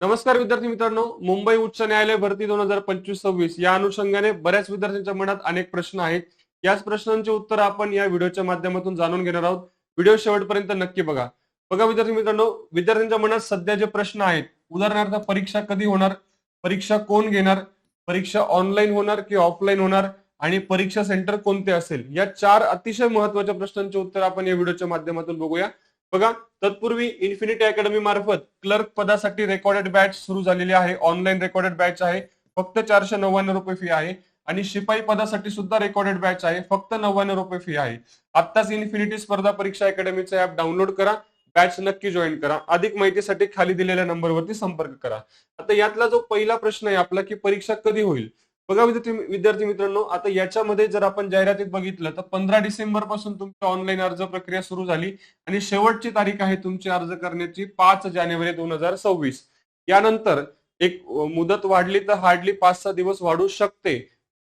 नमस्कार विद्यार्थी मित्रांनो, मुंबई उच्च न्यायालय भरती 2025-26 या अनुषंगाने बऱ्याच विद्यार्थ्यांच्या मनात अनेक प्रश्न आहेत. याच प्रश्नांचे उत्तर आपण या व्हिडिओच्या माध्यमातून जाणून घेणार आहोत. व्हिडिओ शेवटपर्यंत नक्की बघा. बघा विद्यार्थी मित्रांनो, विद्यार्थ्यांच्या मनात सध्या जे प्रश्न आहेत, उदाहरणार्थ परीक्षा कधी होणार, परीक्षा कोण घेणार, परीक्षा ऑनलाईन होणार की ऑफलाईन होणार आणि परीक्षा सेंटर कोणते असेल, या 4 अतिशय महत्त्वाच्या प्रश्नांचे उत्तर आपण या व्हिडिओच्या माध्यमातून बघूया. बघा, तत्पूर्वी इन्फिनिटी अकॅडमी मार्फत क्लर्क पदासाठी रेकॉर्डेड बॅच सुरू झालेली आहे. ऑनलाईन रेकॉर्डेड बॅच आहे. फक्त 499 रुपये फी आहे. आणि शिपाई पदासाठी सुद्धा रेकॉर्डेड बॅच आहे. फक्त 99 रुपये फी आहे. आत्ताच इन्फिनिटी स्पर्धा परीक्षा अकॅडमीचं ऍप डाउनलोड करा. बॅच नक्की जॉईन करा. अधिक माहितीसाठी खाली दिलेल्या नंबरवरती संपर्क करा. आता यातला जो पहिला प्रश्न आहे आपला, की परीक्षा कधी होईल. बघा विद्यार्थी मित्रांनो, आता याच्यामध्ये जर आपण जाहिरातीत बघितलं तर 15 डिसेंबर पासून तुमची ऑनलाईन अर्ज प्रक्रिया सुरू झाली आणि शेवटची तारीख आहे तुमची अर्ज करण्याची 5 जानेवारी 2026. यानंतर एक मुदत वाढली तर हार्डली 5-6 दिवस वाढू शकते.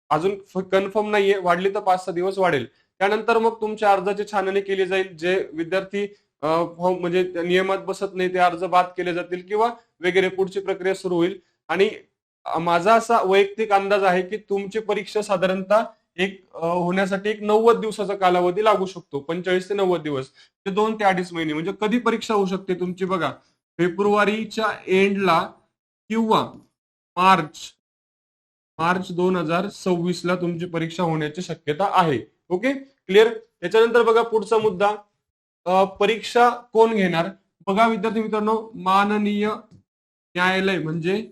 अजून कन्फर्म नाहीये, वाढली तर 5-6 दिवस वाढेल. त्यानंतर मग तुमच्या अर्जाची छाननी केली जाईल. जे विद्यार्थी म्हणजे नियमात बसत नाही ते अर्ज बाद केले जातील किंवा वगैरे पुढची प्रक्रिया सुरू होईल. आणि माझा असा वैयक्तिक अंदाज आहे की तुमची परीक्षा साधारणतः होण्यासाठी 90 दिवसाचा कालावधी लागू शकतो. 45 ते 90 दिवस, ते 2 ते 2.5 महिने. म्हणजे कधी परीक्षा होऊ शकते तुमची बघा, फेब्रुवारीच्या एंडला किंवा मार्च 2026 ला तुमची परीक्षा होण्याची शक्यता आहे. Okay, clear. त्याच्यानंतर बघा पुढचा मुद्दा, परीक्षा कोण घेणार. बघा विद्यार्थी मित्रांनो, माननीय न्यायालय म्हणजे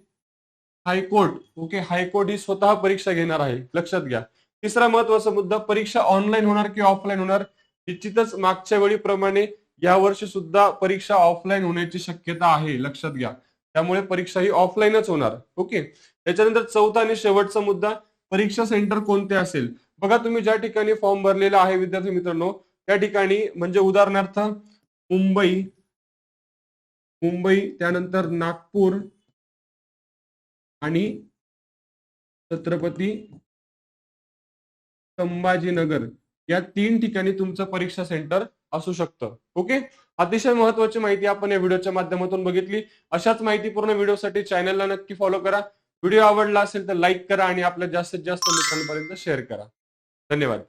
हायकोर्ट. ओके, हायकोर्ट ही स्वतः परीक्षा घेणार आहे, लक्षात घ्या. तिसरा महत्वाचा मुद्दा, परीक्षा ऑनलाईन होणार की ऑफलाईन होणार. निश्चितच मागच्या वेळीप्रमाणे यावर्षी सुद्धा परीक्षा ऑफलाईन होण्याची शक्यता आहे, लक्षात घ्या. त्यामुळे परीक्षा ही ऑफलाईनच होणार. ओके. त्याच्यानंतर चौथा आणि शेवटचा मुद्दा, परीक्षा सेंटर कोणते असेल. बघा, तुम्ही ज्या ठिकाणी फॉर्म भरलेला आहे विद्यार्थी मित्रांनो, त्या ठिकाणी म्हणजे उदाहरणार्थ मुंबई, त्यानंतर नागपूर आणि छत्रपती संभाजीनगर या 3 ठिकाणी तुमचं परीक्षा सेंटर असू शकतं. ओके, अतिशय महत्वाची माहिती आपण या व्हिडिओच्या माध्यमातून बघितली. अशाच माहितीपूर्ण व्हिडिओसाठी चॅनलला नक्की फॉलो करा. व्हिडिओ आवडला असेल तर लाईक करा आणि आपल्या जास्तीत जास्त मित्रांपर्यंत शेअर करा. धन्यवाद.